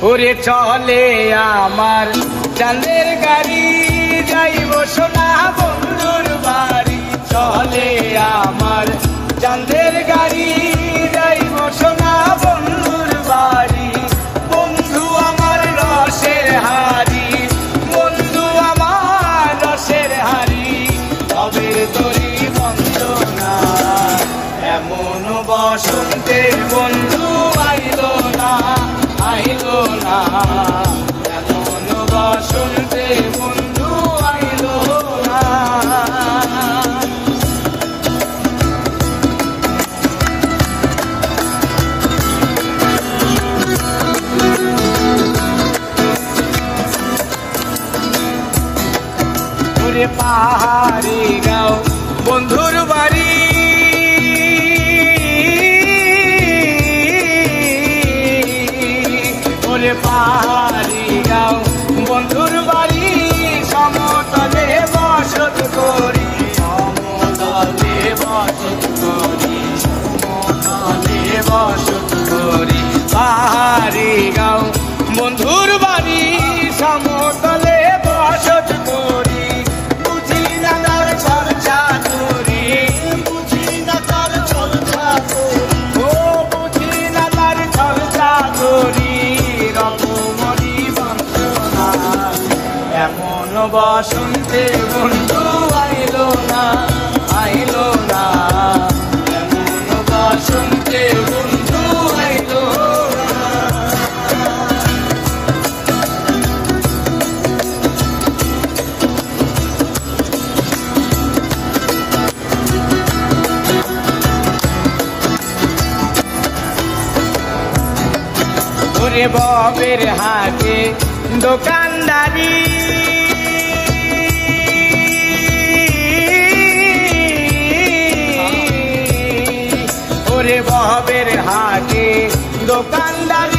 ওরে চলে আমার চাঁদের গাড়ি, যাইব সোনা বন্ধুর বাড়ি। চলে আমার চাঁদের গাড়ি, যাইব সোনা বন্ধুর বাড়ি। বন্ধু আমার রসের হাড়ি, বন্ধু আমার রসের হাড়ি, তবে তরি বন্দনা। এমন বসন্তের বন্ধু আইলো না, আইলো না। এমন বসন্তের বন্ধু আইলো না। ওরে পাহাড়ি গাঁও বন্ধুর বাড়ি, ওরে পাহাড়ি গাঁও বন্ধুর বাড়ি। সমতলে বসত করি, সমতলে বসত করি, সমতলে বসত করি। পাহাড়ি গাঁও বন্ধুর বাড়ি, সমতলে বসত করি। বুঝি না তার চর্চা করি, বুঝি না তার চর্চা করি, ও বুঝি না তার চর্চা করি। রকমরি বন্দনা, এমন বসন্তে বন্ধু আইলো না, আইলো না। এমন বসন্তে বন্ধু আইলো না। ওরে ববের হাটে দোকানদারি, ওরে ববের হাটে দোকানদারি।